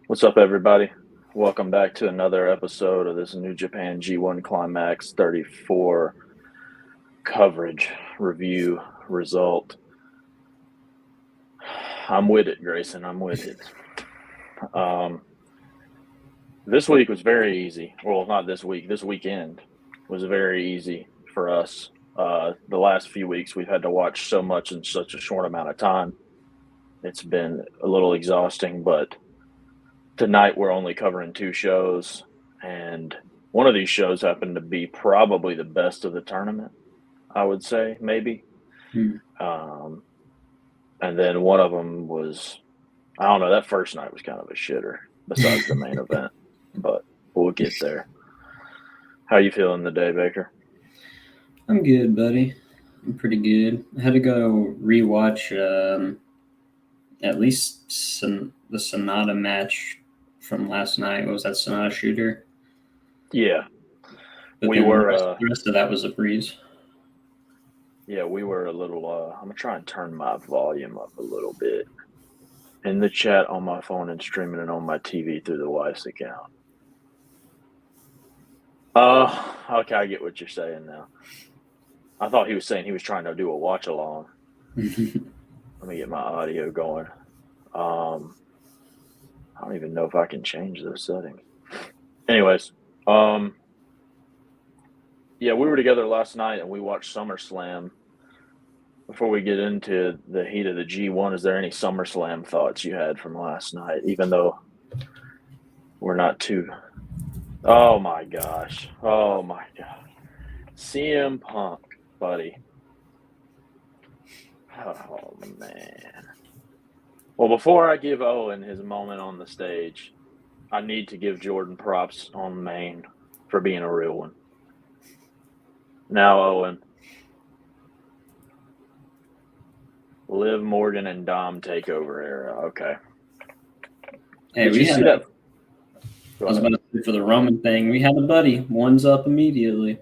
What's up, everybody? Welcome back to another episode of this New Japan G1 Climax 34 coverage review result. I'm with it, Grayson. I'm with it. This week was very easy. Well, not this week. This weekend was very easy for us. The last few weeks, we've had to watch so much in such a short amount of time. It's been a little exhausting, but tonight we're only covering two shows, and one of these shows happened to be probably the best of the tournament, I would say, maybe. And then one of them was, I don't know, that first night was kind of a shitter besides the main event, but we'll get there. How you feeling today, Baker? I'm good, buddy. I'm pretty good. I had to go rewatch at least the Sonata match from last night. What was that, Sonata Shooter? Yeah. But We then were the rest of that was a breeze. Yeah, we were a little I'm gonna try and turn my volume up a little bit in the chat on my phone and streaming it on my TV through the wife's account. Okay, I get what you're saying now. I thought he was saying he was trying to do a watch along. Let me get my audio going. I don't even know if I can change those settings. Anyways, yeah, we were together last night and we watched SummerSlam. Before we get into the heat of the G1, is there any SummerSlam thoughts you had from last night, even though we're not too... Oh, my gosh. CM Punk, buddy. Oh, man. Well, before I give Owen his moment on the stage, I need to give Jordan props on Maine for being a real one. Now, Owen. Liv Morgan and Dom takeover era. Okay. Hey, Did you see that? I was about to say for the Roman thing, we had a buddy. One's up immediately.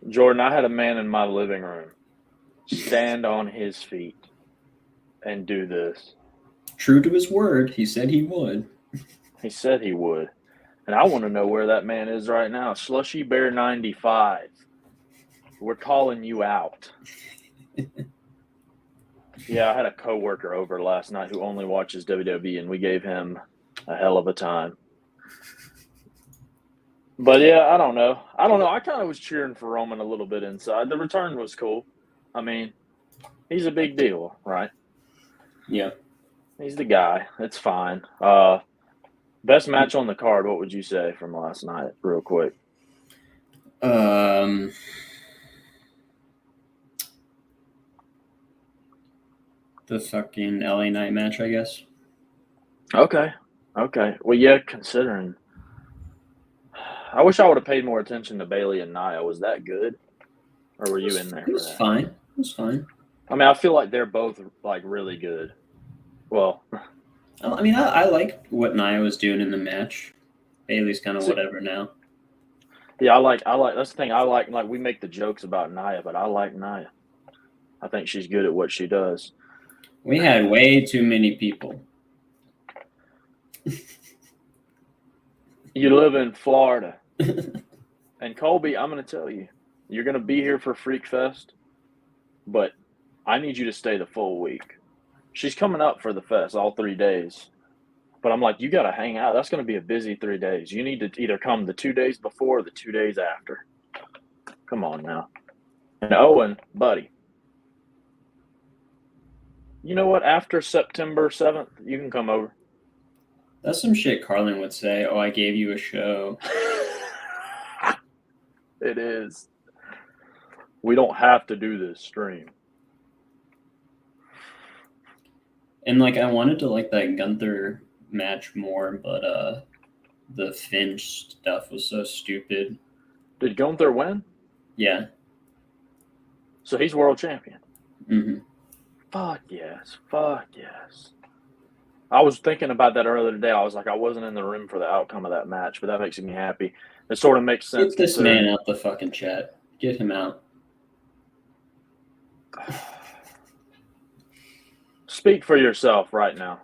Jordan, I had a man in my living room stand on his feet and do this. True to his word, he said he would. He said he would. And I want to know where that man is right now. Slushy Bear 95. We're calling you out. Yeah, I had a coworker over last night who only watches WWE, and we gave him a hell of a time. But yeah, I don't know. I kind of was cheering for Roman a little bit inside. The return was cool. I mean, he's a big deal, right? Yeah. He's the guy. It's fine. Best match on the card, what would you say from last night, real quick? The fucking LA Knight match, I guess. Okay. Well, yeah, considering. I wish I would have paid more attention to Bailey and Nia. Was that good? Or were you in there? It was fine. It was fine. I mean, I feel like they're both, like, really good. Well, I mean, I like what Nia was doing in the match. Bailey's kind of whatever now. Yeah, I like. That's the thing. I like we make the jokes about Nia, but I like Nia. I think she's good at what she does. We had way too many people. You live in Florida. And Colby, I'm going to tell you, you're going to be here for Freak Fest, but I need you to stay the full week. She's coming up for the fest all 3 days. But I'm like, you got to hang out. That's going to be a busy 3 days. You need to either come the 2 days before or the 2 days after. Come on now. And Owen, buddy, you know what? After September 7th, you can come over. That's some shit Carlin would say. Oh, I gave you a show. It is. We don't have to do this stream. And, like, I wanted to like that Gunther match more, but the Finch stuff was so stupid. Did Gunther win? Yeah. So he's world champion. Mm-hmm. Fuck yes. I was thinking about that earlier today. I was like, I wasn't in the room for the outcome of that match, but that makes me happy. It sort of makes sense. Get this man out the fucking chat. Get him out. Speak for yourself right now.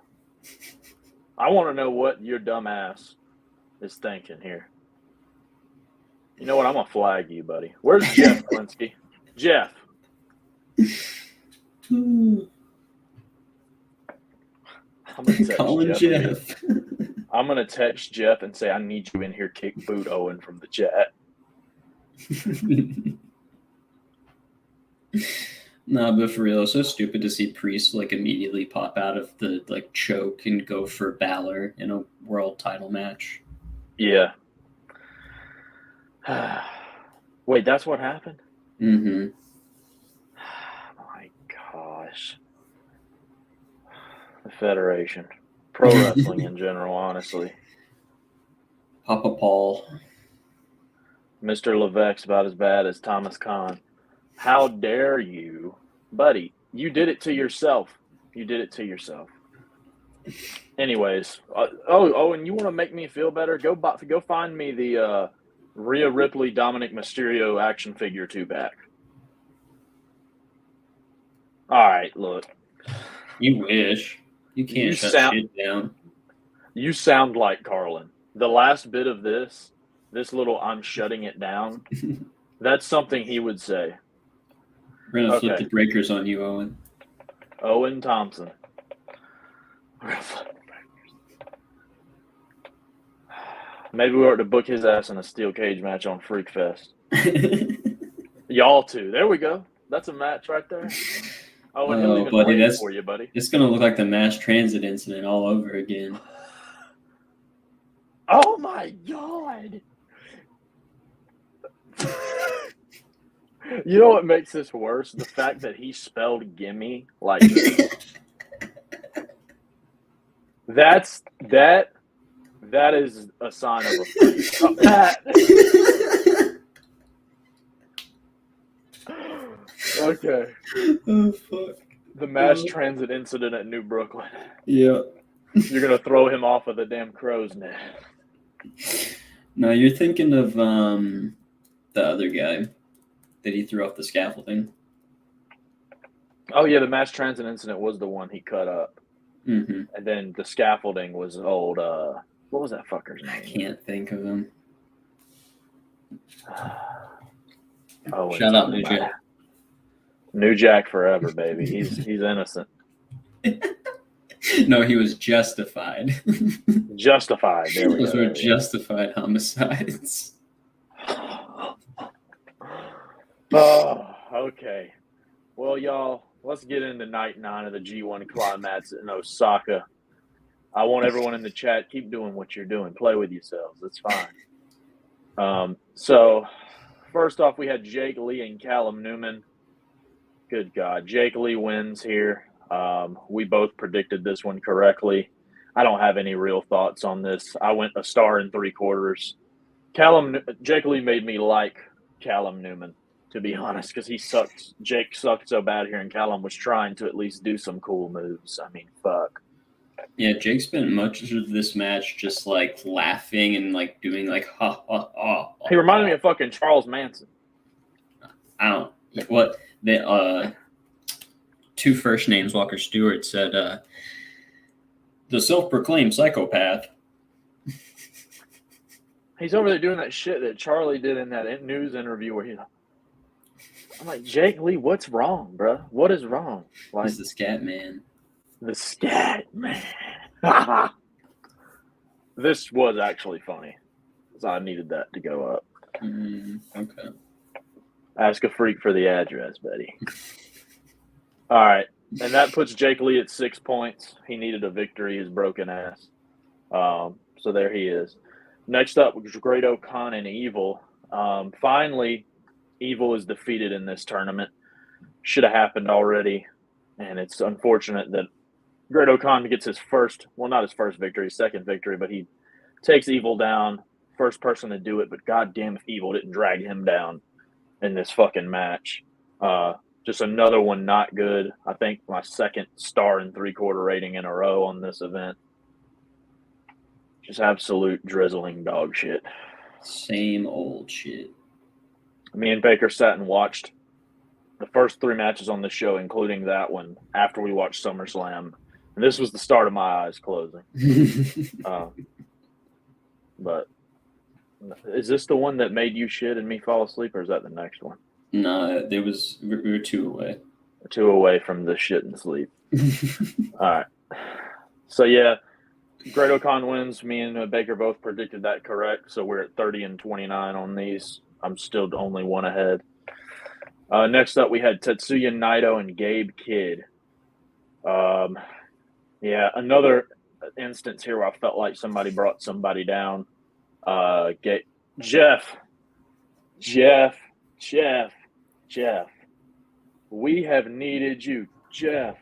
I want to know what your dumb ass is thinking here. You know what? I'm going to flag you, buddy. Where's Jeff Klinsky? Jeff. I'm going to Calling Jeff. I'm going to text Jeff and say, I need you in here, kick boot Owen from the chat. Nah, but for real, it's so stupid to see Priest like immediately pop out of the like choke and go for Balor in a world title match. Yeah. Wait, that's what happened? Mm-hmm. My gosh. The Federation. Pro wrestling in general, honestly. Papa Paul. Mr. Levesque's about as bad as Thomas Khan. How dare you? Buddy, you did it to yourself. You did it to yourself. Anyways, and you want to make me feel better? Go find me the Rhea Ripley Dominic Mysterio action figure 2-pack. All right, look. You wish. You can't shut shit down. You sound like Carlin. The last bit of this little I'm shutting it down, that's something he would say. We're going to flip the breakers on you, Owen. Owen Thompson. Maybe we ought to book his ass in a steel cage match on Freak Fest. Y'all too. There we go. That's a match right there. Oh, buddy, that's for you, buddy. It's gonna look like the mass transit incident all over again. Oh my God! You know what makes this worse? The fact that he spelled "gimme" like this. That is a sign of a Pat. Okay. Oh, fuck. The mass transit incident at New Brooklyn. Yeah. You're going to throw him off of the damn crow's nest. No, you're thinking of the other guy that he threw off the scaffolding. Oh, yeah, the mass transit incident was the one he cut up. Mm-hmm. And then the scaffolding was old, what was that fucker's name? I can't think of him. Oh, Shout out New Jack. New Jack forever, baby. He's innocent. No, he was justified. Justified. There we Those were justified homicides. Oh, okay. Well, y'all, let's get into night 9 of the G1 Climax in Osaka. I want everyone in the chat, keep doing what you're doing. Play with yourselves. It's fine. So, first off, we had Jake Lee and Callum Newman. Good God. Jake Lee wins here. We both predicted this one correctly. I don't have any real thoughts on this. I went 1 3/4. Jake Lee made me like Callum Newman, to be honest, because he sucked. Jake sucked so bad here, and Callum was trying to at least do some cool moves. I mean, fuck. Yeah, Jake spent much of this match just like laughing and like doing like ha ha ha. He reminded me of fucking Charles Manson. I don't what the 2 first names. Walker Stewart said the self-proclaimed psychopath. He's over there doing that shit that Charlie did in that news interview where I'm like, Jake Lee, what's wrong, bro? What is wrong? Like, he's the scat man. The scat man. This was actually funny. So I needed that to go up. Okay. Ask a freak for the address, buddy. All right. And that puts Jake Lee at 6 points. He needed a victory, his broken ass. So there he is. Next up was Great O'Khan and Evil. Finally, Evil is defeated in this tournament. Should have happened already. And it's unfortunate that Great O'Khan gets his first, well, not his first victory, his second victory, but he takes Evil down. First person to do it, but goddamn if Evil didn't drag him down in this fucking match. Just another one not good. I think my 2nd 1 3/4 rating in a row on this event. Just absolute drizzling dog shit. Same old shit. Me and Baker sat and watched the first 3 matches on the show, including that one, after we watched SummerSlam. And this was the start of my eyes closing. But is this the one that made you shit and me fall asleep, or is that the next one? No, we were 2 away. 2 away from the shit and sleep. All right. So, yeah, Great O'Con wins. Me and Baker both predicted that correct. So we're at 30 and 29 on these. I'm still only one ahead. Next up, we had Tetsuya Naito and Gabe Kidd. Yeah, another instance here where I felt like somebody brought somebody down. Jeff. We have needed you, Jeff.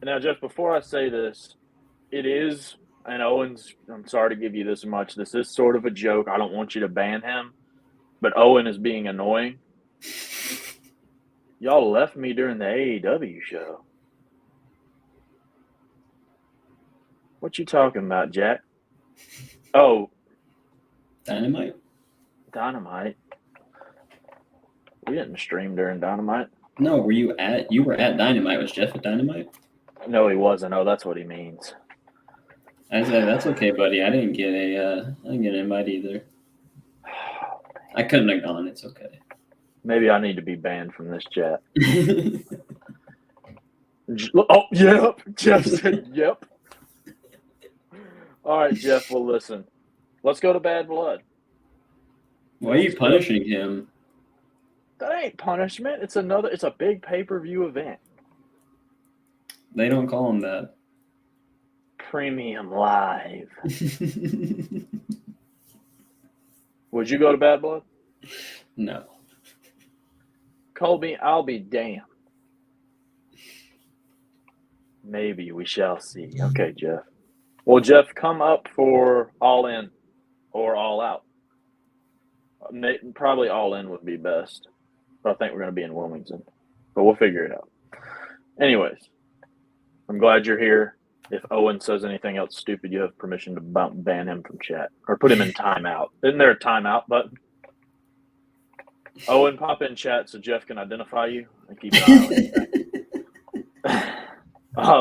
Now, Jeff, before I say this, it is, and Owen's, I'm sorry to give you this much. This is sort of a joke. I don't want you to ban him, but Owen is being annoying. Y'all left me during the AEW show. What you talking about, Jack? Oh. Dynamite? We didn't stream during Dynamite. No, you were at Dynamite. Was Jeff at Dynamite? No, he wasn't. Oh, that's what he means. I said, that's okay, buddy. I didn't get an invite either. I couldn't have gone. It's okay. Maybe I need to be banned from this chat. Oh, yep. Jeff said, yep. All right, Jeff, well, listen. Let's go to Bad Blood. Why are you punishing him? That ain't punishment. It's a big pay-per-view event. They don't call him that. Premium Live. Would you go to Bad Blood? No. Colby, I'll be damned. Maybe we shall see. Okay, Jeff. Well, Jeff, come up for All In or All Out. Probably All In would be best. But I think we're going to be in Wilmington. But we'll figure it out. Anyways, I'm glad you're here. If Owen says anything else stupid, you have permission to ban him from chat. Or put him in timeout. Isn't there a timeout button? Owen, pop in chat so Jeff can identify you and keep an eye on you.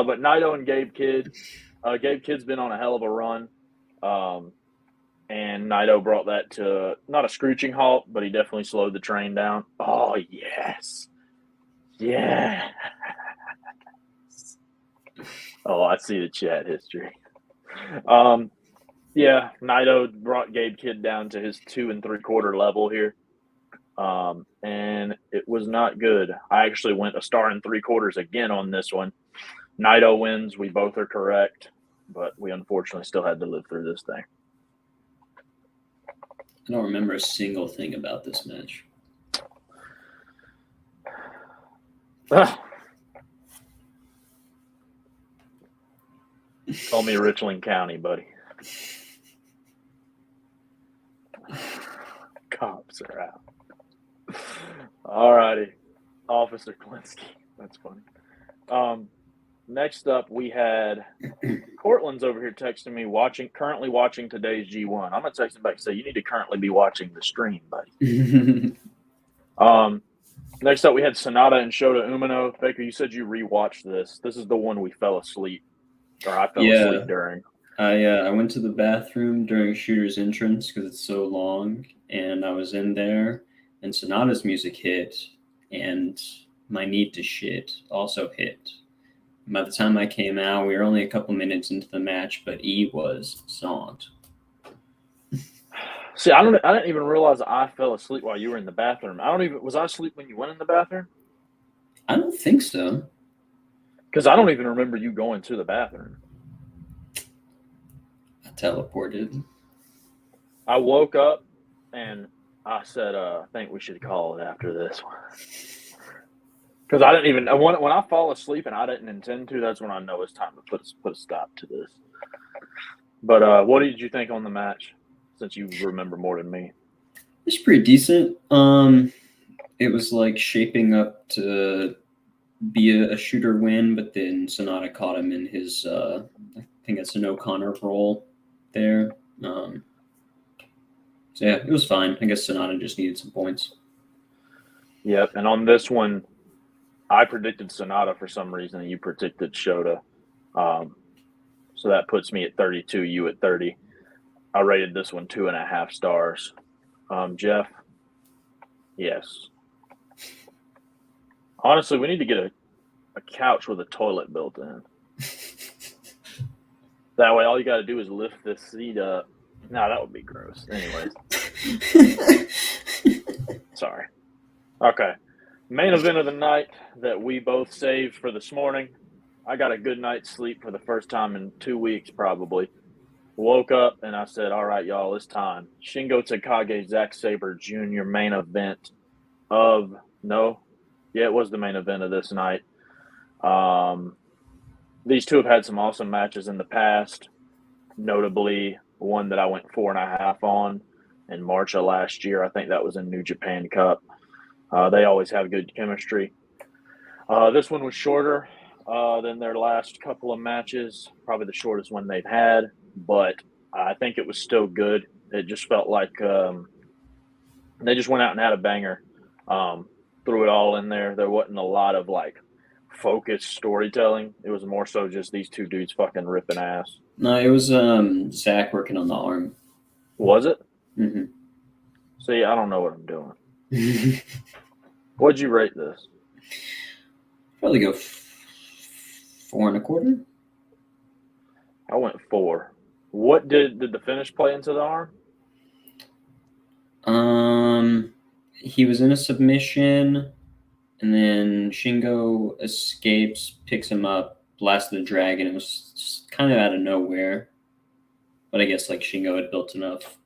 But Naito and Gabe Kidd. Gabe Kidd's been on a hell of a run. And Naito brought that to not a screeching halt, but he definitely slowed the train down. Oh, yes. Yeah. Oh, I see the chat history. Yeah, Naito brought Gabe Kidd down to his 2 3/4 level here. And it was not good. I actually went 1 3/4 again on this one. Naito wins. We both are correct, but we unfortunately still had to live through this thing. I don't remember a single thing about this match. Call me Richland County, buddy. Cops are out. All righty. Officer Klinsky. That's funny. Next up, we had Cortland's over here texting me, currently watching today's G1. I'm going to text him back and say, you need to currently be watching the stream, buddy. Next up, we had Sonata and Shota Umino. Baker, you said you rewatched this. This is the one we fell asleep, or I fell asleep during. I went to the bathroom during Shooter's entrance because it's so long, and I was in there, and Sonata's music hit, and my need to shit also hit. By the time I came out, we were only a couple minutes into the match, but E was zonked. See, I didn't even realize I fell asleep while you were in the bathroom. Was I asleep when you went in the bathroom? I don't think so. Because I don't even remember you going to the bathroom. I teleported. I woke up and I said, I think we should call it after this one. Because I didn't even, when I fall asleep and I didn't intend to, that's when I know it's time to put a stop to this. But what did you think on the match, since you remember more than me? It's pretty decent. It was like shaping up to be a Shooter win, but then Sonata caught him in his, I think it's an O'Connor role there. So yeah, it was fine. I guess Sonata just needed some points. Yep, and on this one, I predicted Sonata for some reason, and you predicted Shota. So that puts me at 32, you at 30. I rated this one 2.5 stars. Jeff? Yes. Honestly, we need to get a couch with a toilet built in. That way, all you got to do is lift the seat up. No, that would be gross. Anyways. Sorry. Okay. Main event of the night that we both saved for this morning. I got a good night's sleep for the first time in 2 weeks, probably. Woke up and I said, all right, y'all, it's time. Shingo Takagi, Zack Sabre Jr. main event of – no. Yeah, it was the main event of this night. These two have had some awesome matches in the past, notably one that I went 4.5 on in March of last year. I think that was in New Japan Cup. They always have good chemistry. This one was shorter than their last couple of matches, probably the shortest one they've had, but I think it was still good. It just felt like they just went out and had a banger, threw it all in there. There wasn't a lot of focused storytelling. It was more so just these two dudes fucking ripping ass. No, it was Zach working on the arm. Was it? Mm-hmm. See, I don't know what I'm doing. What'd you rate this? Probably go 4.25. I went 4. What did the finish play into the arm? He was in a submission, and then Shingo escapes, picks him up, blasts the dragon. It was just kind of out of nowhere, but I guess Shingo had built enough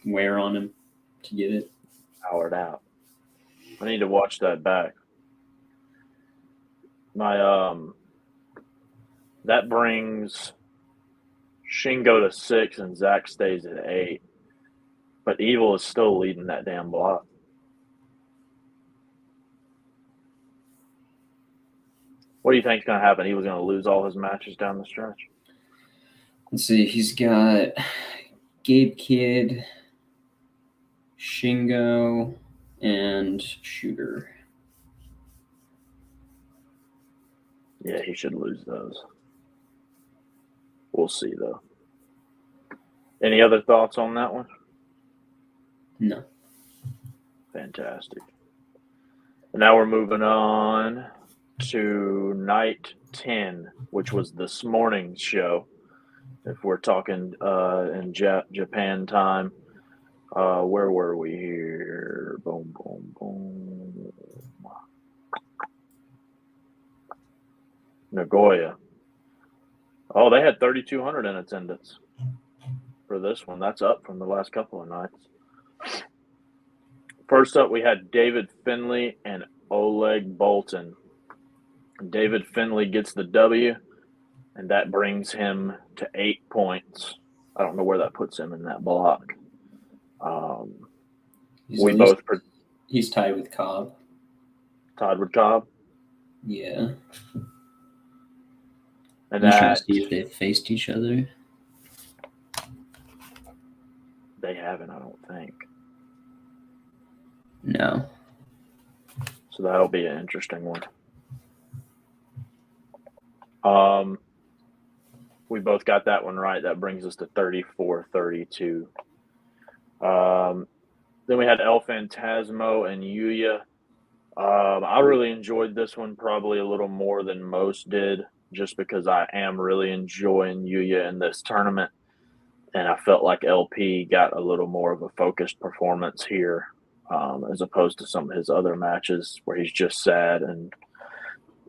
wear on him to get it powered out. I need to watch that back. That brings Shingo to 6 and Zack stays at 8. But Evil is still leading that damn block. What do you think's going to happen? He was going to lose all his matches down the stretch? Let's see. He's got Gabe Kidd, Shingo, and Shooter. Yeah, he should lose those. We'll see, though. Any other thoughts on that one? No. Fantastic. And now we're moving on to night 10, which was this morning's show. If we're talking in Japan time, where were we here? Boom, boom, boom. Nagoya. Oh, they had 3,200 in attendance for this one. That's up from the last couple of nights. First up, we had David Finlay and Oleg Boltin. David Finlay gets the W, and that brings him to 8 points. I don't know where that puts him in that block. He's tied with Cobb. Tied with Cobb? Yeah. And you trying to see if they've faced each other? They haven't, I don't think. No. So that'll be an interesting one. We both got that one right. That brings us to 34-32. Then we had El Phantasmo and Yuya. I really enjoyed this one probably a little more than most did, just because I am really enjoying Yuya in this tournament. And I felt like LP got a little more of a focused performance here, as opposed to some of his other matches where he's just sad and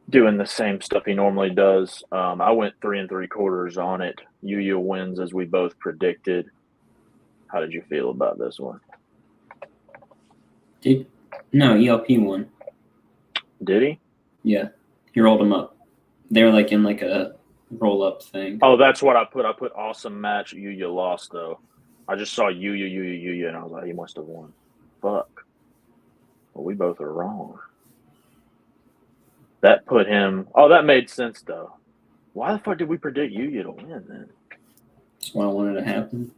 doing the same stuff he normally does. I went 3 3/4 on it. Yuya wins as we both predicted. How did you feel about this one? No, ELP won. Did he? Yeah. He rolled him up. They were in a roll-up thing. Oh, that's what I put. I put awesome match. Yuya lost, though. I just saw Yuya, and I was like, he must have won. Fuck. Well, we both are wrong. That put him... Oh, that made sense, though. Why the fuck did we predict Yuya to win, then? That's what I wanted to happen.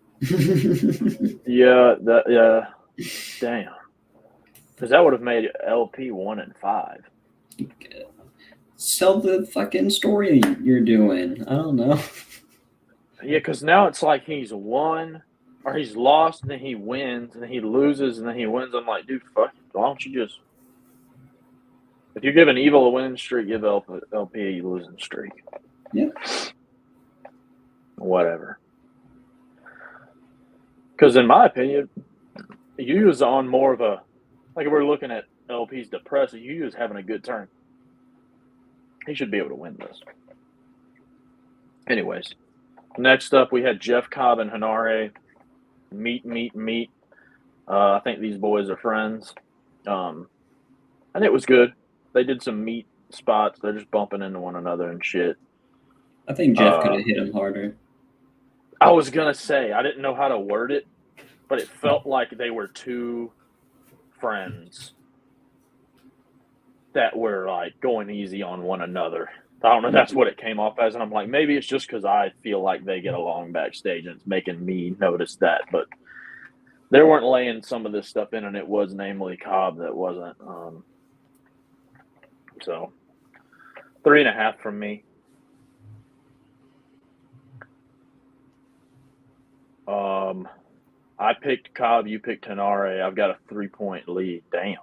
Yeah. Damn. Because that would have made LP 1 and 5. Sell the fucking story you're doing. I don't know. Yeah, because now it's like he's won or he's lost, and then he wins, and then he loses, and then he wins. I'm like, dude, fuck it. Why don't you just. If you give an Evil a winning streak, give LP a losing streak. Yeah. Whatever. Because in my opinion, you is on more of a. Like if we're looking at LP's depressive, you is having a good turn. He should be able to win this. Anyways, next up we had Jeff Cobb and Hanare. Meet. I think these boys are friends. And it was good. They did some meat spots. They're just bumping into one another and shit. I think Jeff could have hit him harder. I was going to say, I didn't know how to word it, but it felt like they were two friends that were like going easy on one another. I don't know. That's what it came off as. And I'm like, maybe it's just because I feel like they get along backstage and it's making me notice that. But they weren't laying some of this stuff in, and it was namely Cobb that wasn't. So 3.5 from me. I picked Cobb, you picked Hanare. I've got a 3-point lead. Damn.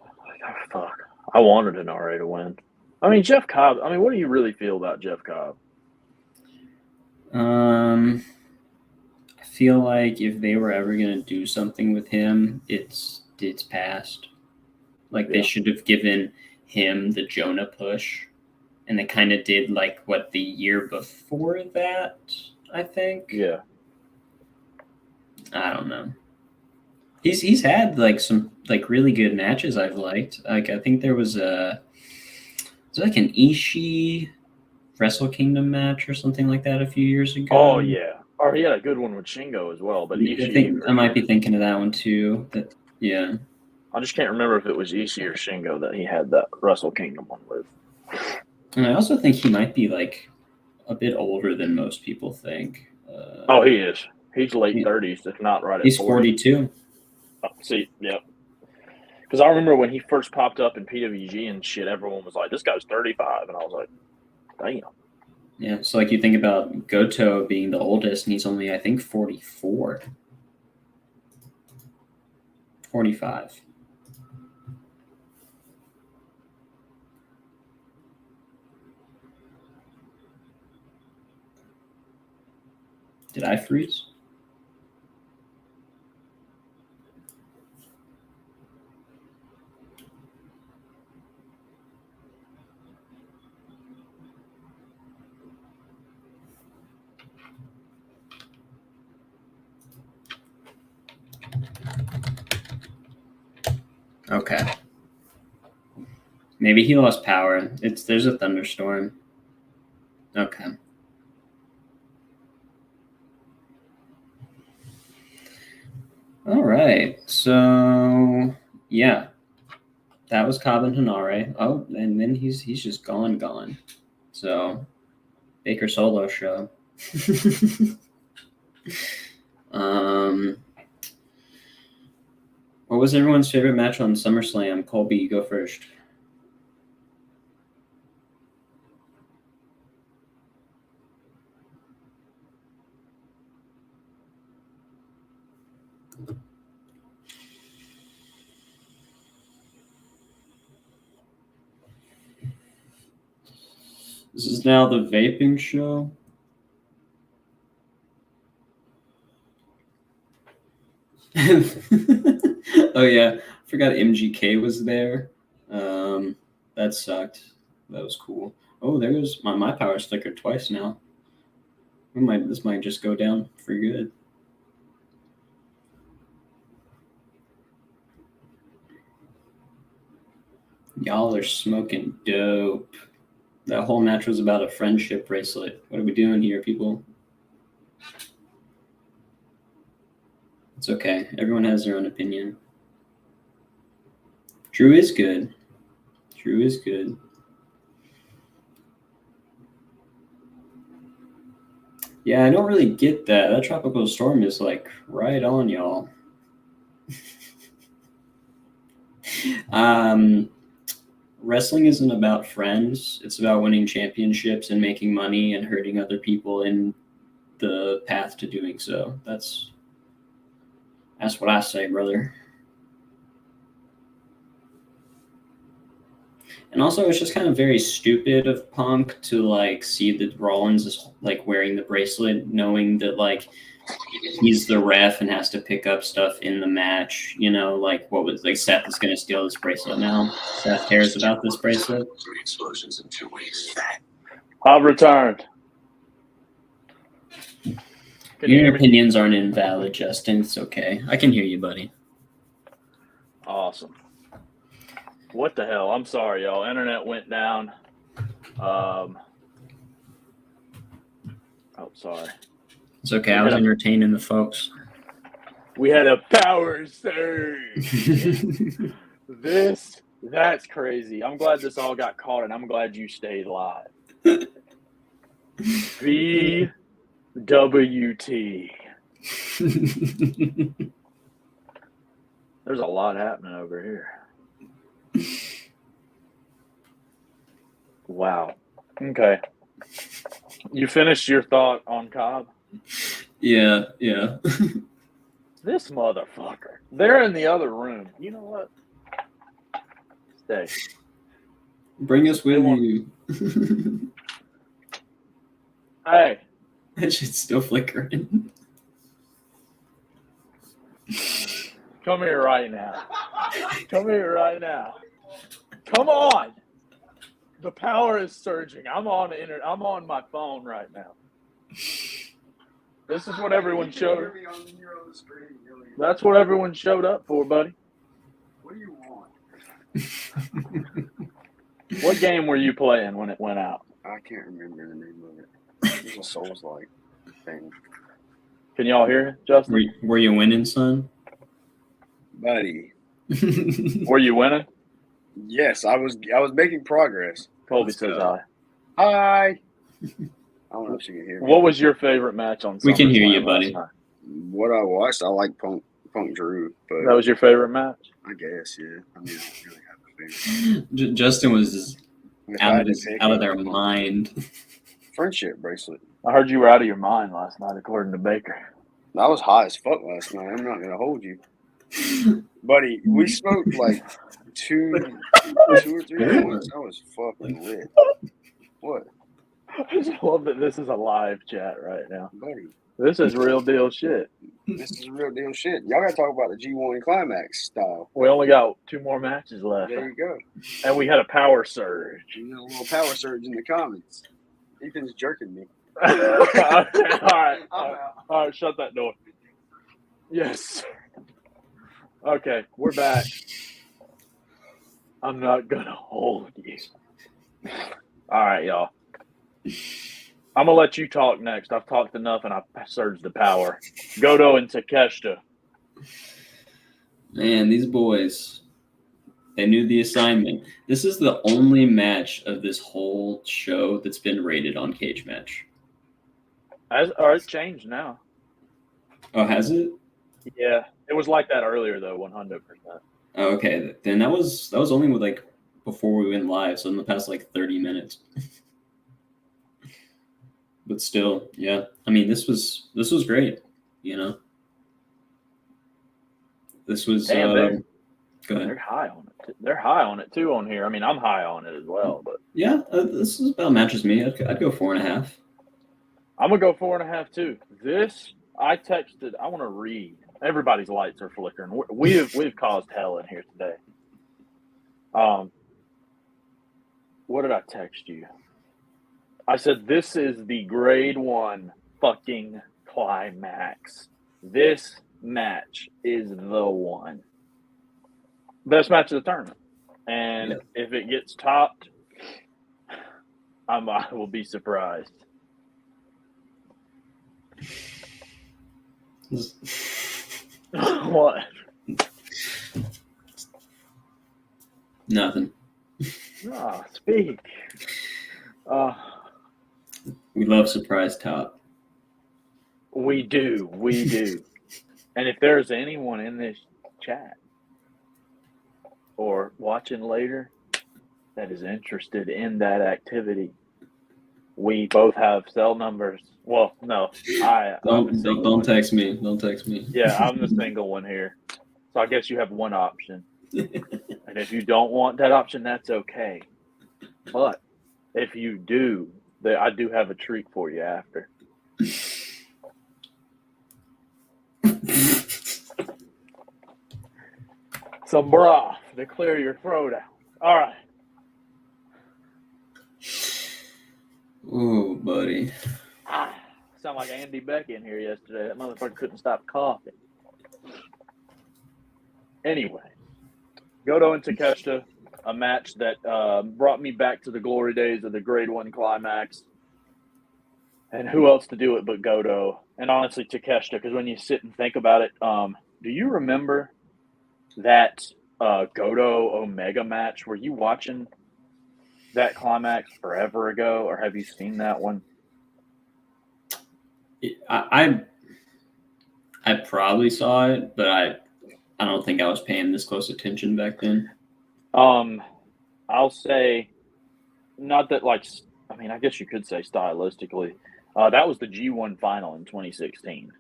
Oh, fuck. I wanted Hanare to win. I mean, Jeff Cobb. I mean, what do you really feel about Jeff Cobb? I feel like if they were ever gonna do something with him, it's past. Like they should have given him the Jonah push, and they kind of did like what the year before that. I think. Yeah. I don't know. He's had like some like really good matches I've liked. Like I think there was like an Ishii Wrestle Kingdom match or something like that a few years ago. Oh yeah. Or he had a good one with Shingo as well. But Ishii, I think I might be thinking of that one too. Yeah. I just can't remember if it was Ishii or Shingo that he had that Wrestle Kingdom one with. And I also think he might be like a bit older than most people think. He is. He's late 30s, if not right at 40. He's 42. Oh, see, yeah. Because I remember when he first popped up in PWG and shit, everyone was like, this guy's 35. And I was like, damn. Yeah, so like you think about Goto being the oldest, and he's only, I think, 44. 45. Did I freeze? Okay. Maybe he lost power. There's a thunderstorm. Okay. All right. So yeah, that was Cobb and Hanare. Oh, and then he's just gone. So Baker solo show. What was everyone's favorite match on SummerSlam? Colby, you go first. This is now the vaping show. Oh yeah, I forgot MGK was there. That sucked. That was cool. Oh, there's my power sticker twice now. This might just go down for good. Y'all are smoking dope. That whole match was about a friendship bracelet. What are we doing here, people? It's okay. Everyone has their own opinion. Drew is good. Yeah, I don't really get that. That tropical storm is like right on y'all. wrestling isn't about friends. It's about winning championships and making money and hurting other people in the path to doing so. That's what I say, brother. And also, it's just kind of very stupid of Punk to like see that Rollins is like wearing the bracelet, knowing that like he's the ref and has to pick up stuff in the match. You know, like what was like Seth is going to steal this bracelet now. Seth cares about this bracelet. 3 explosions in 2 weeks. I've returned. Your opinions aren't invalid, Justin. It's okay. I can hear you, buddy. Awesome. What the hell? I'm sorry, y'all. Internet went down. Oh, sorry. It's okay. I was entertaining the folks. We had a power surge. That's crazy. I'm glad this all got caught, and I'm glad you stayed live. VWT. There's a lot happening over here. Wow. Okay. You finished your thought on Cobb? Yeah. This motherfucker. They're in the other room. You know what? Stay. Bring us with you. Hey. That shit's still flickering. Come here right now. Come here right now. Come on. The power is surging. I'm on the internet. I'm on my phone right now. This is what everyone showed. That's what everyone showed up for, buddy. What do you want? What game were you playing when it went out? I can't remember the name of it. It was a Souls-like thing. Can y'all hear it, Justin? Were you winning, son? Buddy. Were you winning? Yes, I was making progress. Colby says hi. Hi. I don't know if you can hear me. What was your favorite match on SummerSlam? We can hear you, buddy. What I watched, I like Punk Drew. But That was your favorite match? I guess, yeah. I mean, I don't really have a favorite. Justin was out of their mind. Friendship bracelet. I heard you were out of your mind last night, according to Baker. I was high as fuck last night. I'm not going to hold you. Buddy, we smoked like two or 3 points. I was fucking lit. What? I just love that this is a live chat right now. Buddy. This is real deal shit. This is real deal shit. Y'all got to talk about the G1 Climax style. We only got 2 more matches left. There you go. And we had a power surge. You know, a little power surge in the comments. Ethan's jerking me. All right. All right, shut that door. Yes. Okay, we're back. I'm not going to hold you. All right, y'all. I'm going to let you talk next. I've talked enough and I've surged the power. Goto and Takeshita. Man, these boys, they knew the assignment. This is the only match of this whole show that's been rated on Cage Match. It's changed now. Oh, has it? Yeah. It was like that earlier, though, 100%. Oh, okay. Then that was only with like before we went live, so in the past like 30 minutes. But still, yeah. I mean, this was great, you know. This was Damn, go ahead. They're high on it. They're high on it too on here. I mean, I'm high on it as well, but yeah, this is about matches me. I'd go 4.5. I'm gonna go 4.5 too. This I texted. I want to read. Everybody's lights are flickering. We've caused hell in here today. What did I text you? I said this is the grade 1 fucking climax. This match is the one. Best match of the tournament. And if it gets topped, I will be surprised. What? Nothing. Speak. We love surprise top. We do. And if there's anyone in this chat or watching later that is interested in that activity. We both have cell numbers. Well, no, Don't text me. Don't text me. Yeah, I'm the single one here. So I guess you have one option. And if you don't want that option, that's okay. But if you do, I do have a treat for you after. Some broth to clear your throat out. All right. Oh, buddy. Sound like Andy Beck in here yesterday. That motherfucker couldn't stop coughing. Anyway, Goto and Takeshita, a match that brought me back to the glory days of the Grade 1 Climax. And who else to do it but Goto? And honestly, Takeshita, because when you sit and think about it, do you remember that Goto Omega match? Were you watching that Climax forever ago, or have you seen that one? I probably saw it, but I don't think I was paying this close attention back then. I'll say, not that I guess you could say stylistically, that was the G1 final in 2016.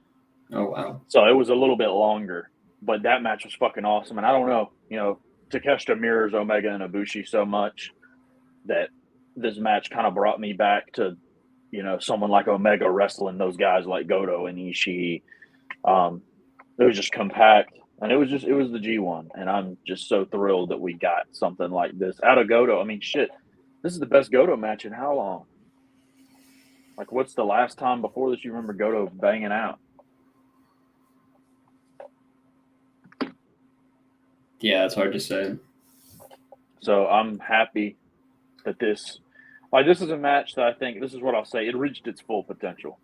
Oh, wow. So it was a little bit longer, but that match was fucking awesome. And I don't know, Takeshita mirrors Omega and Ibushi so much that this match kind of brought me back to, someone like Omega wrestling those guys like Goto and Ishii. It was just compact, and it was the G1, and I'm just so thrilled that we got something like this out of Goto. I mean, shit, this is the best Goto match in how long? Like, what's the last time before this you remember Goto banging out? Yeah, it's hard to say. So I'm happy that this is a match that I think, this is what I'll say, it reached its full potential.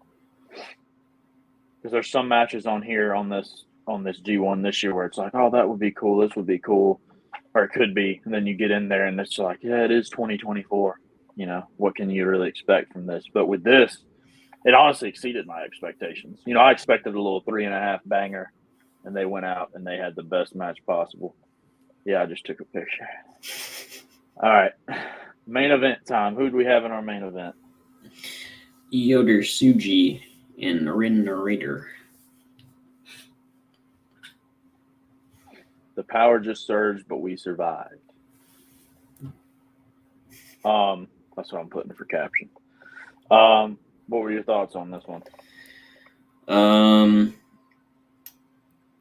Because there's some matches on here on this G1 this year where it's like, oh, that would be cool, this would be cool, or it could be, and then you get in there and it's like, yeah, it is 2024. What can you really expect from this? But with this, it honestly exceeded my expectations. I expected a little 3.5 banger, and they went out and they had the best match possible. Yeah, I just took a picture. All right. Main event time. Who do we have in our main event? Yoder Tsuji and Rin Narrator. The power just surged, but we survived. That's what I'm putting for caption. What were your thoughts on this one?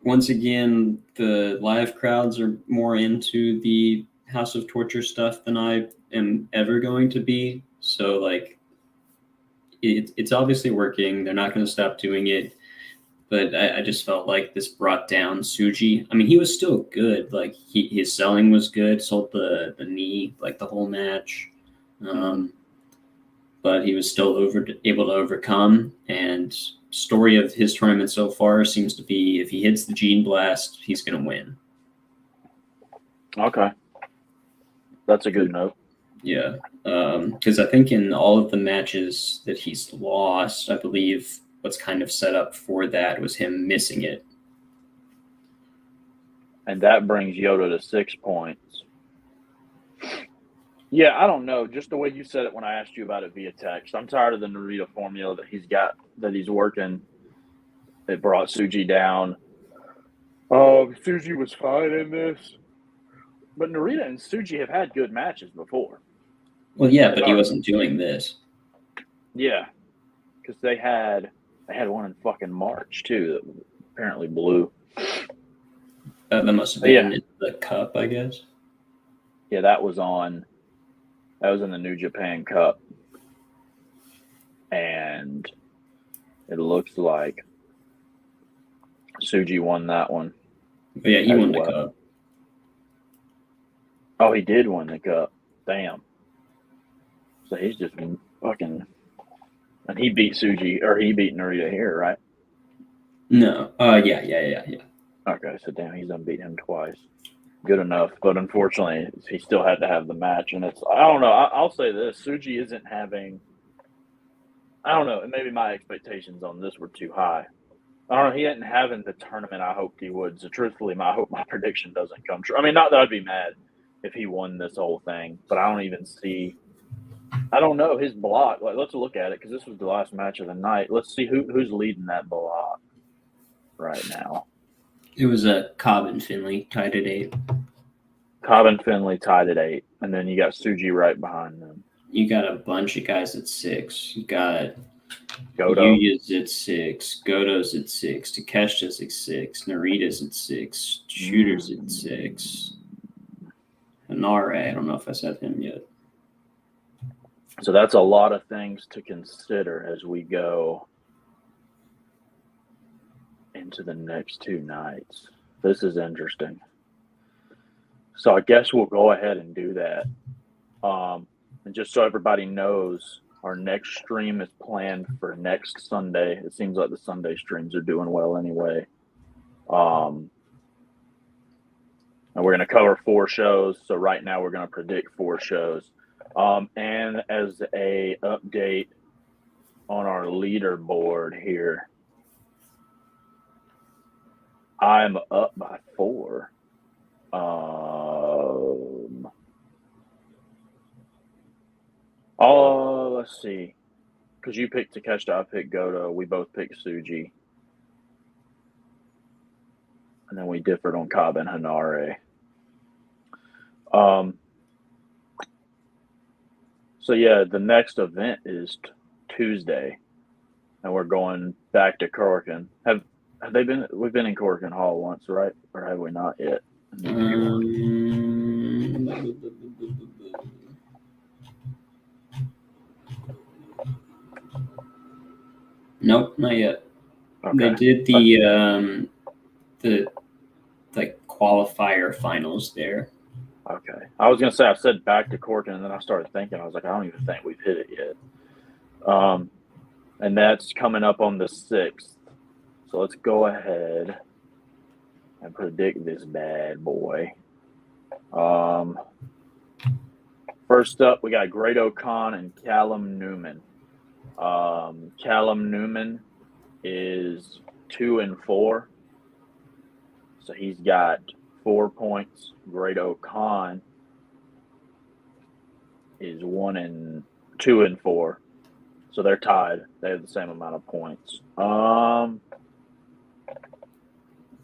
Once again, the live crowds are more into the House of Torture stuff than I am ever going to be. So, it's obviously working. They're not going to stop doing it. But I just felt like this brought down Tsuji. I mean, he was still good. Like, his selling was good. Sold the knee, the whole match. But he was still able to overcome. And story of his tournament so far seems to be, if he hits the Gene Blast, he's going to win. Okay. That's a good note. Yeah. Because I think in all of the matches that he's lost, I believe what's kind of set up for that was him missing it. And that brings Yoda to 6 points. Yeah, I don't know. Just the way you said it when I asked you about it via text. I'm tired of the Narita formula that he's working. It brought Tsuji down. Tsuji was fine in this. But Narita and Tsuji have had good matches before. Well, yeah, but he wasn't doing this. Yeah, because they had one in fucking March, too, that apparently blew. That must have been the Cup, I guess. Yeah, that was in the New Japan Cup. And it looks like Tsuji won that one. But yeah, he won the Cup. Oh, he did win the Cup. Damn. So he's just fucking... And he beat Tsuji, or he beat Narita here, right? No. Yeah. Okay, so damn, he's done beat him twice. Good enough, but unfortunately, he still had to have the match, and it's, I don't know, I'll say this, Tsuji isn't having, I don't know, maybe my expectations on this were too high. I don't know, he isn't having the tournament I hoped he would, so truthfully, I hope my prediction doesn't come true. I mean, not that I'd be mad, if he won this whole thing. But I don't even see. I don't know his block. Like, let's look at it because this was the last match of the night. Let's see who's leading that block right now. It was Cobb and Finley tied at 8. Cobb and Finley tied at 8, and then you got Suji right behind them. You got a bunch of guys at 6. You got Goto. Yuya's at 6. Goto's at 6. Takeshita's at 6. Narita's at 6. Shooter's at 6. Hanare, I don't know if I said him yet. So that's a lot of things to consider as we go into the next 2 nights. This is interesting. So I guess we'll go ahead and do that. And just so everybody knows, our next stream is planned for next Sunday. It seems like the Sunday streams are doing well anyway. And we're going to cover 4 shows. So right now we're going to predict 4 shows. And as a update on our leaderboard here, I'm up by 4. Let's see. Because you picked Takeshita, I picked Goto. We both picked Suji. And then we differed on Cobb and Hanare. So yeah, the next event is Tuesday, and we're going back to Corkin. Have they been? We've been in Corkin Hall once, right? Or have we not yet? Nope, not yet. Okay. They did the qualifier finals there. Okay. I was going to say, I said back to Corkin, and then I started thinking, I was like, I don't even think we've hit it yet. And that's coming up on the 6th. So let's go ahead and predict this bad boy. First up, we got Grado Khan and Callum Newman. Callum Newman is 2-4. So he's got 4 points. Grado Khan is 2-4. So they're tied. They have the same amount of points. I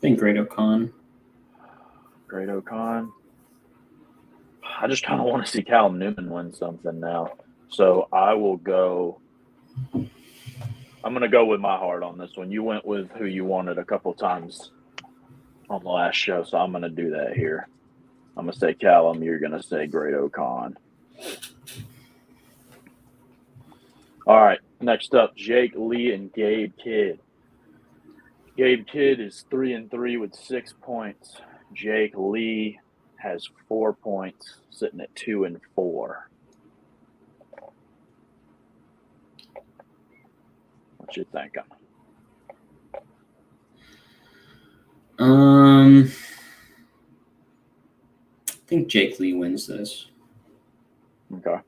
think Grado Khan. I just kind of want to see Callum Newman win something now. So I will go. I'm going to go with my heart on this one. You went with who you wanted a couple times on the last show, so I'm going to do that here. I'm going to say Callum. You're going to say Grado Khan. All right. Next up, Jake Lee and Gabe Kidd. Gabe Kidd is 3-3 with 6 points. Jake Lee has 4 points, sitting at 2-4. What you thinking? I think Jake Lee wins this. Okay.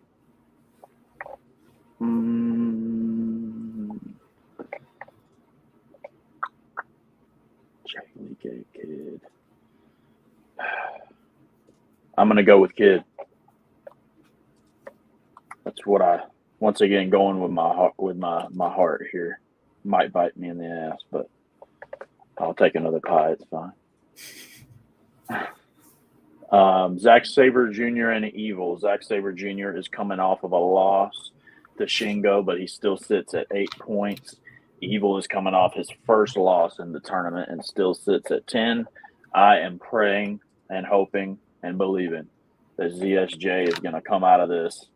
Jake Lee, Kidd. I'm gonna go with Kidd. That's what I once again going with my heart here. Might bite me in the ass, but I'll take another pie. It's fine. Zack Sabre Jr. and Evil. Zack Sabre Jr. is coming off of a loss to Shingo, but he still sits at 8 points. Evil is coming off his first loss in the tournament and still sits at 10. I am praying and hoping and believing that ZSJ is going to come out of this,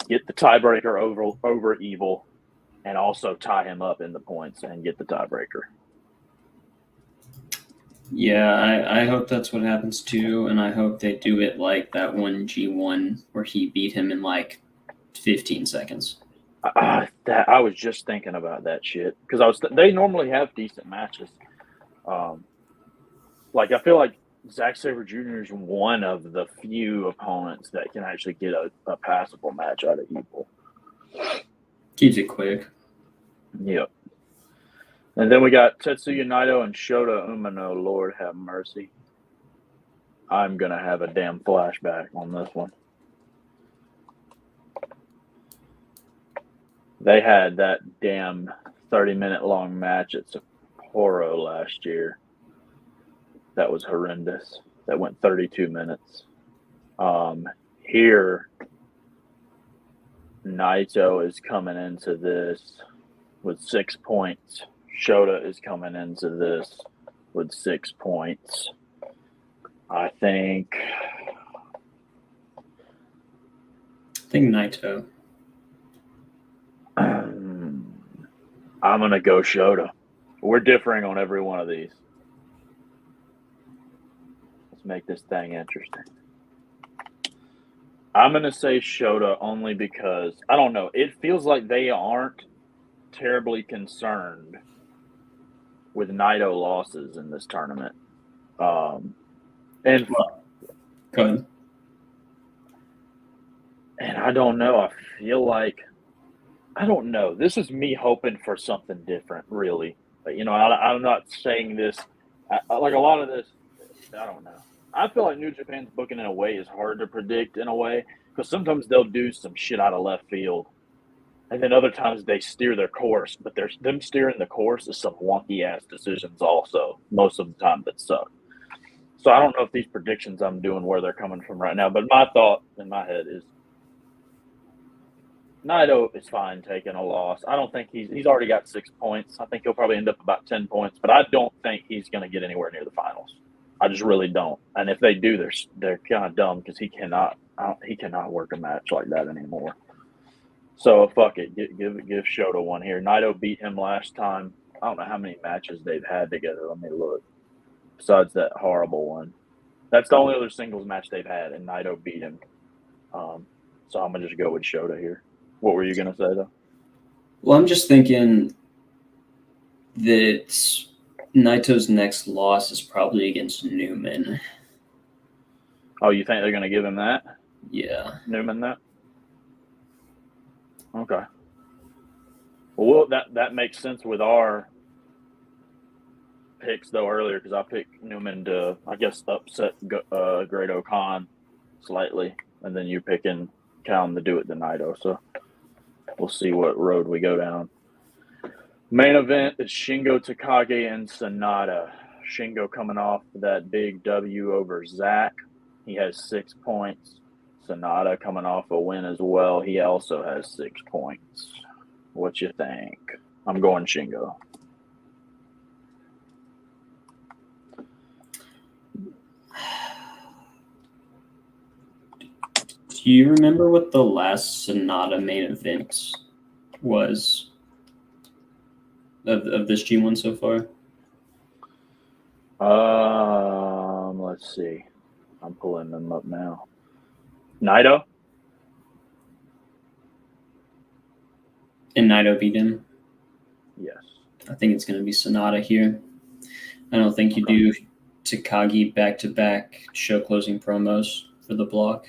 get the tiebreaker over Evil, and also tie him up in the points and get the tiebreaker. Yeah, I hope that's what happens too, and I hope they do it like that one G1 where he beat him in like 15 seconds. I was just thinking about that shit because they normally have decent matches. Like I feel like Zack Sabre Jr. is one of the few opponents that can actually get a passable match out of Evil. Keeps it quick. Yep. And then we got Tetsuya Naito and Shota Umino. Lord have mercy. I'm going to have a damn flashback on this one. They had that damn 30-minute long match at Sapporo last year. That was horrendous. That went 32 minutes. Here, Naito is coming into this with 6 points. Shota is coming into this with 6 points. I think Naito. I'm going to go Shota. We're differing on every one of these. Let's make this thing interesting. I'm going to say Shota only because, I don't know, it feels like they aren't terribly concerned with Naito losses in this tournament. And Go ahead. And I don't know. I feel like, I don't know. This is me hoping for something different, really. But, I'm not saying this. Like a lot of this, I don't know. I feel like New Japan's booking in a way is hard to predict in a way because sometimes they'll do some shit out of left field. And then other times they steer their course, but them steering the course is some wonky-ass decisions also, most of the time that suck. So I don't know if these predictions I'm doing where they're coming from right now, but my thought in my head is Naito is fine taking a loss. I don't think he's already got 6 points. I think he'll probably end up about 10 points, but I don't think he's going to get anywhere near the finals. I just really don't. And if they do, they're kind of dumb because he cannot work a match like that anymore. So fuck it, give Shota one here. Naito beat him last time. I don't know how many matches they've had together. Let me look. Besides that horrible one, that's the only other singles match they've had, and Naito beat him. So I'm gonna just go with Shota here. What were you gonna say though? Well, I'm just thinking that Naito's next loss is probably against Newman. Oh, you think they're gonna give him that? Yeah. Newman that? Okay. Well, that makes sense with our picks though earlier because I picked Newman to, I guess, upset Great O'Khan slightly, and then you're picking Calum to do it to Naito. So we'll see what road we go down. Main event is Shingo Takagi and Sonata. Shingo coming off that big W over Zach. He has 6 points. Sonata coming off a win as well. He also has 6 points. What you think? I'm going Shingo. Do you remember what the last Sonata main event was of this G1 so far? Let's see. I'm pulling them up now. Naito? And Naito beat him? Yes. I think it's going to be Sonata here. I don't think you do Takagi back-to-back show closing promos for the block.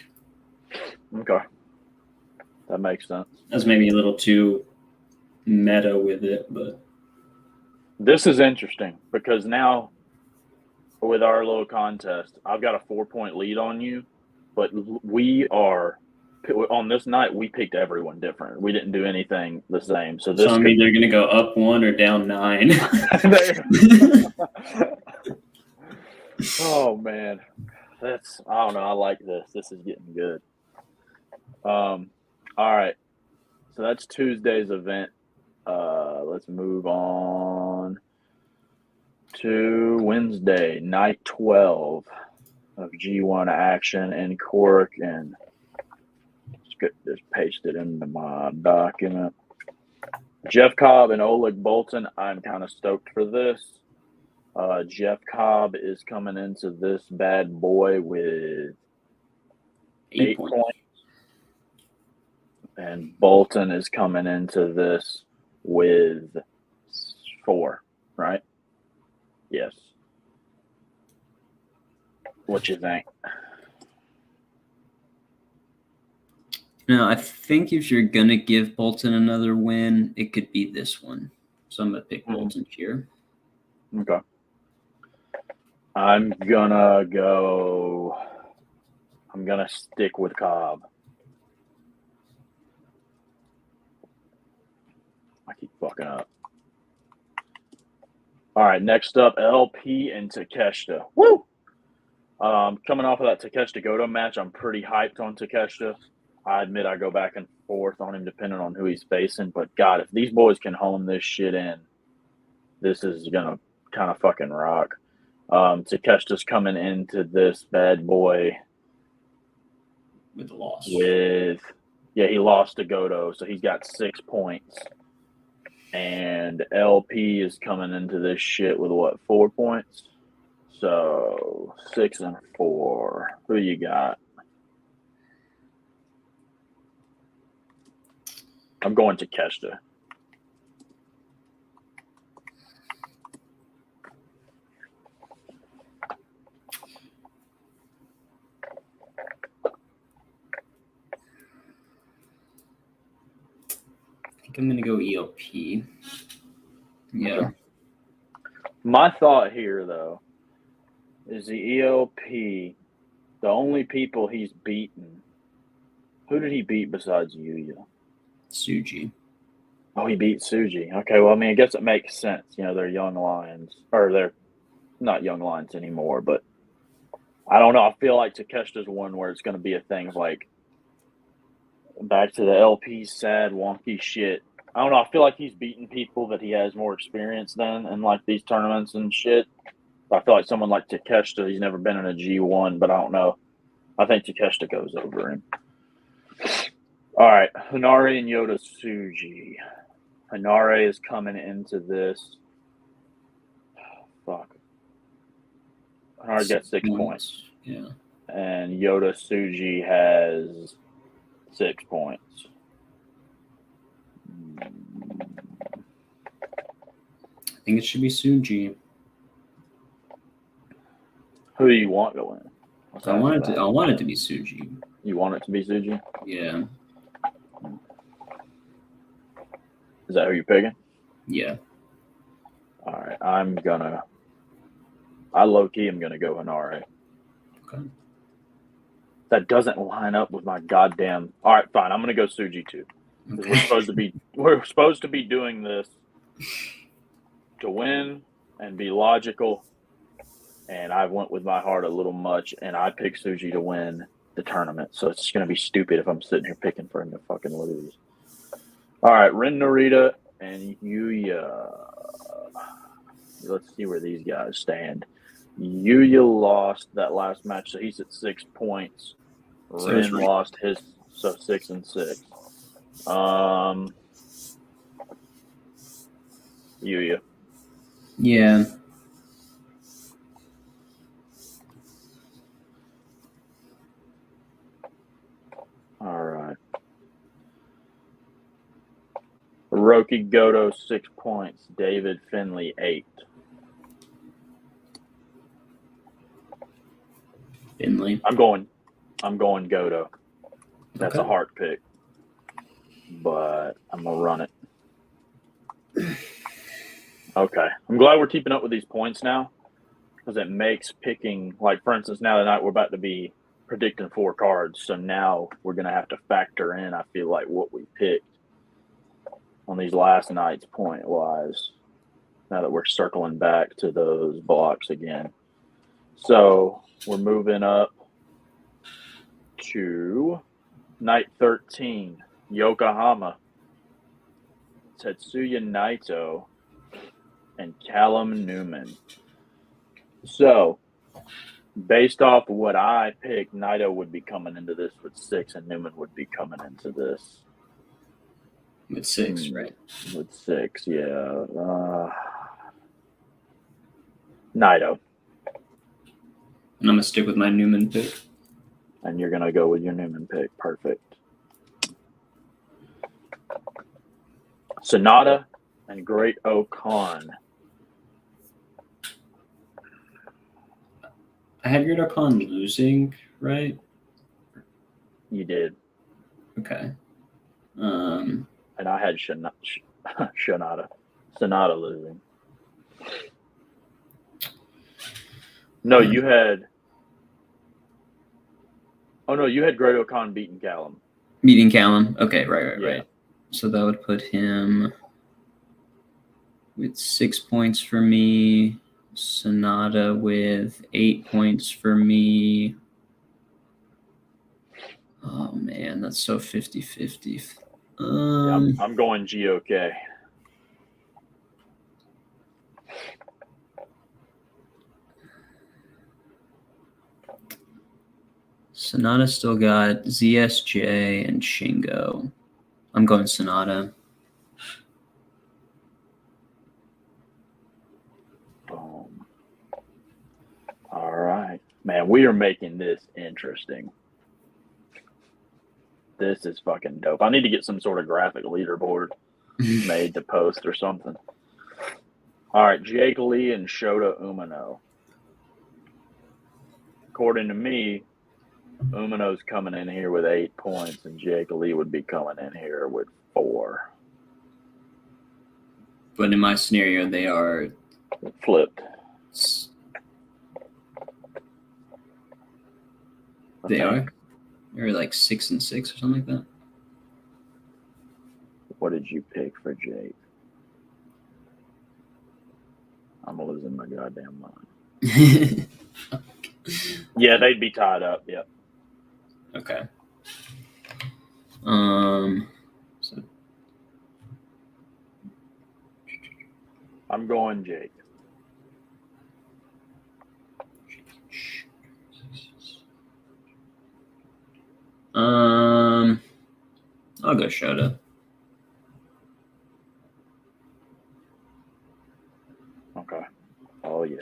Okay. That makes sense. That's maybe a little too meta with it, but this is interesting because now with our little contest, I've got a 4-point lead on you, but we are on this night. We picked everyone different. We didn't do anything the same. So this I'm either going to go up 1 or down 9. Oh man, I don't know. I like this. This is getting good. All right. So that's Tuesday's event. Let's move on to Wednesday, night 12 of G1 action in Cork, and just paste it into my document. Jeff Cobb and Oleg Boltin. I'm kind of stoked for this. Jeff Cobb is coming into this bad boy with 8 points. And Bolton is coming into this with 4, right? Yes. What you think? No, I think if you're going to give Bolton another win, it could be this one. So I'm going to pick Bolton here. Okay. I'm gonna stick with Cobb. I keep fucking up. All right, next up, LP and Takeshita. Woo! Coming off of that Takeshita Goto match, I'm pretty hyped on Takeshita. I admit I go back and forth on him depending on who he's facing, but God, if these boys can hone this shit in, this is gonna kind of fucking rock. Takeshita's coming into this bad boy with the loss. He lost to Goto, so he's got 6 points. And LP is coming into this shit with 4 points? So 6 and 4. Who you got? I'm going to Takeshita. I think I'm going to go ELP. Yeah. Okay. My thought here, though, is the ELP, the only people he's beaten. Who did he beat besides Yuya? Tsuji. Oh, he beat Tsuji. Okay, well, I mean, I guess it makes sense. You know, they're young lions. Or they're not young lions anymore, but I don't know. I feel like Takeshita's one where it's going to be a thing of like, back to the LP sad, wonky shit. I don't know. I feel like he's beaten people that he has more experience than in like these tournaments and shit. I feel like someone like Takeshita, he's never been in a G1, but I don't know. I think Takeshita goes over him. All right, Hinare and Yota Tsuji. Hinare is coming into this. Fuck. Hinare got 6 points. Yeah. And Yota Tsuji has 6 points. I think it should be Tsuji. Who do you want to win? I want it to be Tsuji. You want it to be Tsuji? Yeah. Is that who you're picking? Yeah. All right. I low-key am going to go Hinare. Okay. That doesn't line up with my goddamn... All right, fine. I'm going to go Tsuji too. Okay. We're supposed to be doing this to win and be logical. And I went with my heart a little much, and I picked Tsuji to win the tournament. So it's going to be stupid if I'm sitting here picking for him to fucking lose. All right, Ren Narita and Yuya. Let's see where these guys stand. Yuya lost that last match, so he's at 6 points. Ren lost his, so 6 and 6. Yuya. Yeah. All right. Hiroki Goto 6 points. David Finley 8. Finley. I'm going Goto. That's a hard pick, but I'm gonna run it. Okay, I'm glad we're keeping up with these points now, because it makes picking, like for instance, now tonight we're about to be predicting 4 cards, so now we're gonna have to factor in, I feel like, what we picked on these last nights point wise. Now that we're circling back to those blocks again, so we're moving up to night 13, Yokohama. Tetsuya Naito and Callum Newman. So, based off of what I picked, Naito would be coming into this with 6, and Newman would be coming into this with 6, right? With 6, yeah. Naito. And I'm gonna stick with my Newman pick. And you're gonna go with your Newman pick. Perfect. Sonata and Great Okan. I had Great Okan losing, right? You did. Okay. And I had Sonata losing. No, you had. Oh no, you had Great O'Con beating Callum. Beating Callum. Okay, right. Yeah. So that would put him with 6 points for me. Sonata with 8 points for me. Oh man, that's so 50-50. Yeah, I'm going GOK. Sonata still got ZSJ and Shingo. I'm going Sonata. Boom. All right. Man, we are making this interesting. This is fucking dope. I need to get some sort of graphic leaderboard made to post or something. All right, Jake Lee and Shota Umino. According to me, Umino's coming in here with 8 points, and Jake Lee would be coming in here with 4. But in my scenario, they are Flipped. They are? They're like 6 and 6 or something like that. What did you pick for Jake? I'm losing my goddamn mind. Yeah, they'd be tied up. Yep. Okay. So I'm going Jake. I'll go Shota. Okay. Oh yeah.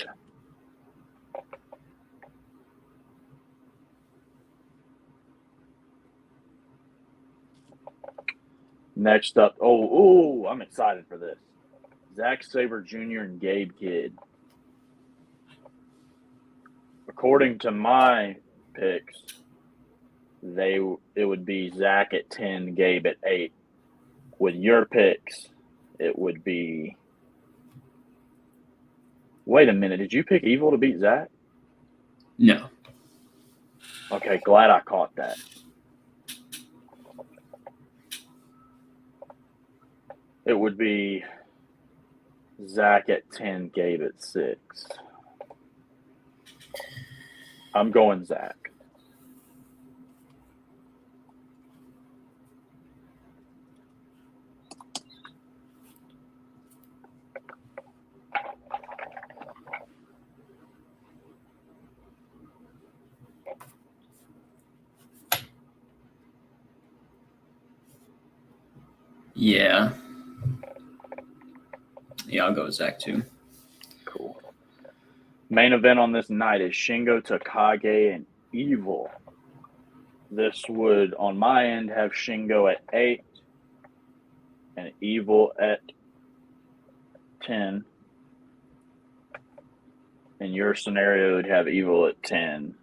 Next up, I'm excited for this. Zack Sabre Jr. and Gabe Kidd. According to my picks, it would be Zach at 10, Gabe at 8. With your picks, it would be. Wait a minute, did you pick Evil to beat Zach? No. Okay, glad I caught that. It would be Zach at 10, Gabe at 6. I'm going Zach. Yeah. Yeah, I'll go with Zach too. Cool. Main event on this night is Shingo Takagi and Evil. This would, on my end, have Shingo at 8 and Evil at 10. In your scenario, it would have Evil at 10,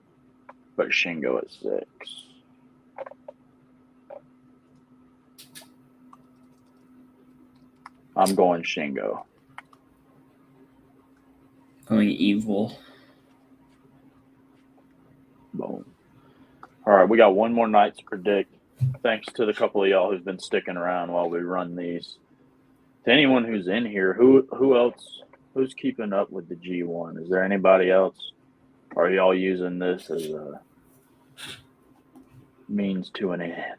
but Shingo at 6. I'm going Shingo. Going Evil. Boom. All right, we got one more night to predict. Thanks to the couple of y'all who's been sticking around while we run these. To anyone who's in here, who else? Who's keeping up with the G1? Is there anybody else? Or are y'all using this as a means to an end?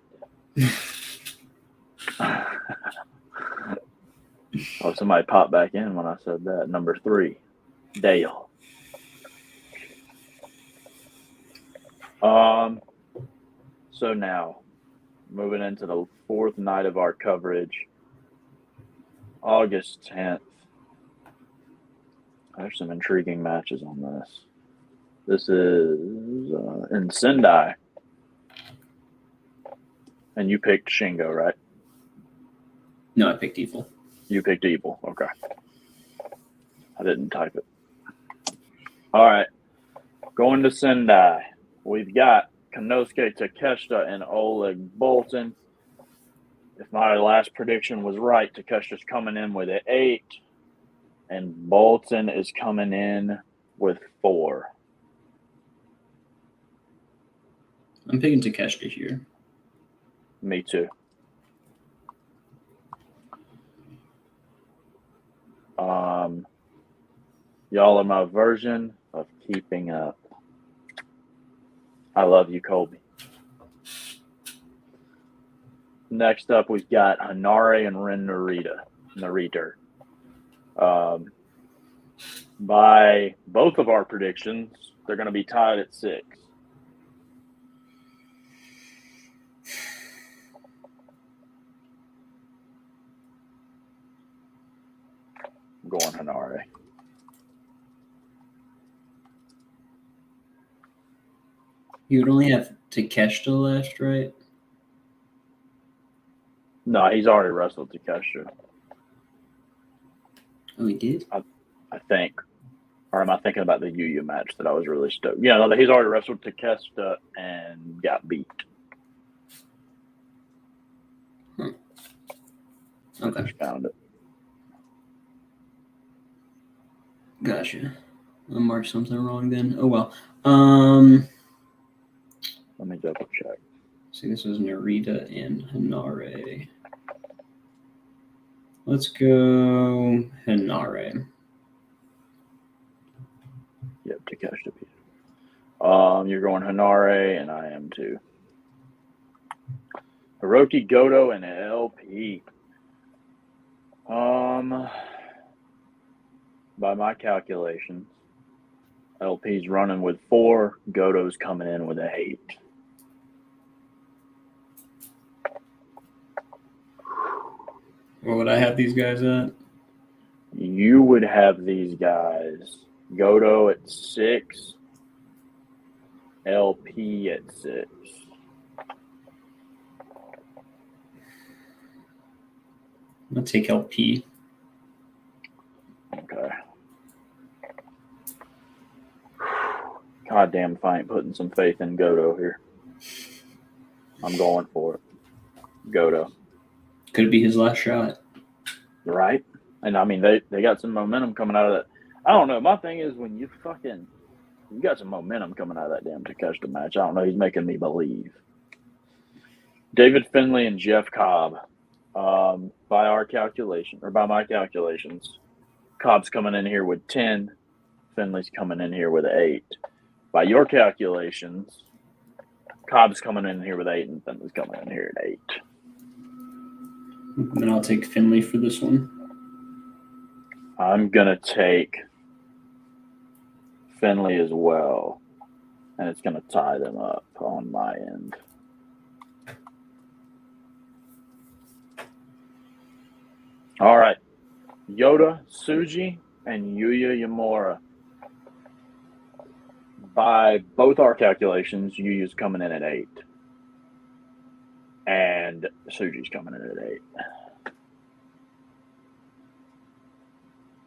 Oh, somebody popped back in when I said that. Number 3, Dale. So now, moving into the 4th night of our coverage, August 10th. There's some intriguing matches on this. This is in Sendai. And you picked Shingo, right? No, I picked Evil. You picked Evil. Okay. I didn't type it. All right. Going to Sendai. We've got Konosuke Takeshita and Oleg Boltin. If my last prediction was right, Takeshita's coming in with an 8, and Boltin is coming in with 4. I'm picking Takeshita here. Me too. Y'all are my version of keeping up. I love you, Colby. Next up, we've got Hanare and Ren Narita. By both of our predictions, they're going to be tied at 6. I'm going Hanare. You would only have Takeshita left, right? No, he's already wrestled Takeshita. Oh, he did? I think. Or am I thinking about the Yuya match that I was really stoked? Yeah, no, he's already wrestled Takeshita and got beat. Okay. Just found it. Gotcha. I marked something wrong then. Oh, well. Let me double check. See, this was Narita and Hanare. Let's go Hanare. Yep, Takeshita beat. You're going Hanare, and I am too. Hiroki Goto and LP. By my calculations, LP's running with 4. Goto's coming in with 8. What would I have these guys at? You would have these guys Goto at 6, LP at 6. I'm going to take LP. Okay. God damn if I ain't putting some faith in Goto here. I'm going for it. Goto. Could be his last shot. Right? And I mean, they got some momentum coming out of that. I don't know. My thing is when you got some momentum coming out of that damn Takeshita match. I don't know. He's making me believe. David Finlay and Jeff Cobb. By my calculations, Cobb's coming in here with 10. Finlay's coming in here with 8. By your calculations, Cobb's coming in here with 8, and Finlay's coming in here at 8. Then I'll take Finlay for this one. I'm going to take Finlay as well, and it's going to tie them up on my end. All right. Yota, Tsuji, and Yuya Uemura. By both our calculations, Yuya's coming in at 8. And Tsuji's coming in at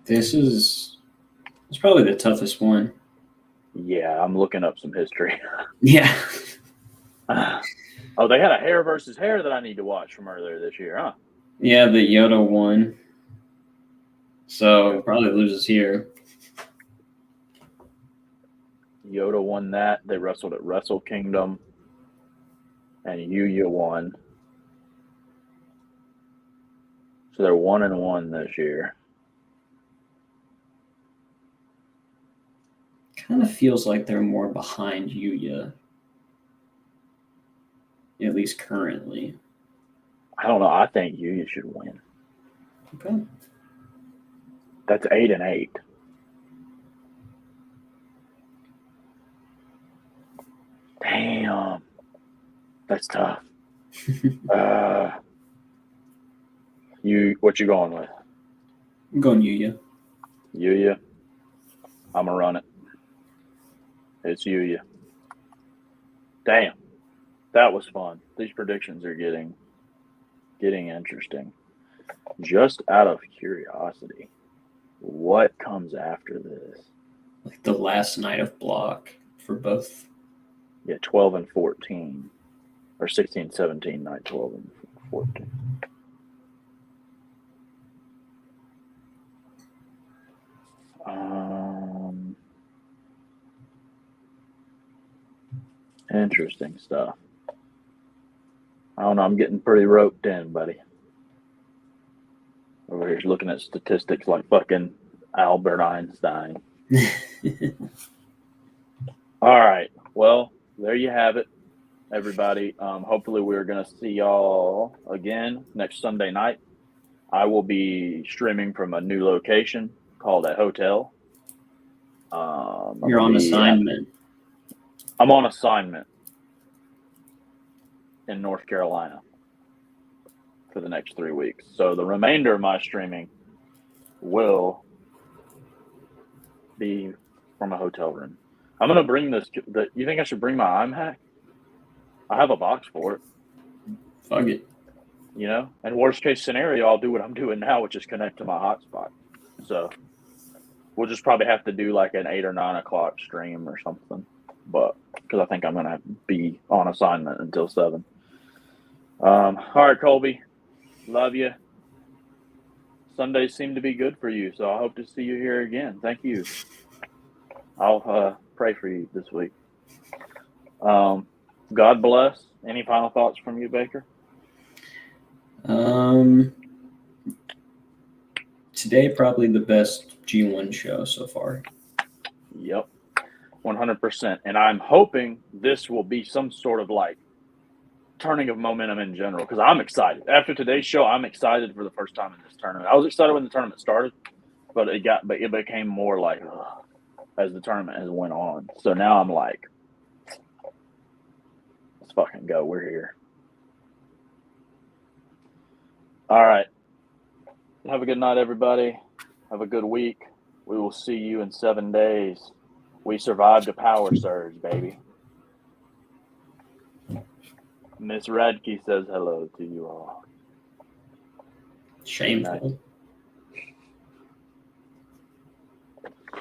8. It's probably the toughest one. Yeah, I'm looking up some history. Yeah. Oh, they had a hair versus hair that I need to watch from earlier this year, huh? Yeah, the Yota won. So probably loses here. Yota won that. They wrestled at Wrestle Kingdom. And Yuya won. So they're 1-1 this year. Kind of feels like they're more behind Yuya. At least currently. I don't know. I think Yuya should win. Okay. That's 8-8. Damn. That's tough. What you going with? I'm going Yuya. Yuya. I'm gonna run it. It's Yuya. Damn. That was fun. These predictions are getting interesting. Just out of curiosity, what comes after this? Like the last night of block for both. Yeah, 12 and 14. Or 16, 17, night 12 and 14. Interesting stuff. I don't know. I'm getting pretty roped in, buddy. Over here looking at statistics like fucking Albert Einstein. All right. Well, there you have it, everybody. Hopefully we're going to see y'all again next Sunday night. I will be streaming from a new location called a hotel. You're on assignment. I'm on assignment in North Carolina for the next 3 weeks. So the remainder of my streaming will be from a hotel room. I'm going to bring this. You think I should bring my iMac? I have a box for it. Fuck it. You know, and worst case scenario, I'll do what I'm doing now, which is connect to my hotspot. So we'll just probably have to do like an 8 or 9 o'clock stream or something. But because I think I'm going to be on assignment until 7. All right, Colby. Love you. Sundays seem to be good for you, so I hope to see you here again. Thank you. I'll pray for you this week. God bless. Any final thoughts from you, Baker? Today probably the best G1 show so far. Yep, 100%. And I'm hoping this will be some sort of like turning of momentum in general, because I'm excited. After today's show, I'm excited for the first time in this tournament. I was excited when the tournament started, but it became more like as the tournament has went on. So now I'm like, let's fucking go. We're here. All right. Have a good night, everybody. Have a good week. We will see you in 7 days. We survived a power surge, baby. Miss Radke says hello to you all. Shameful.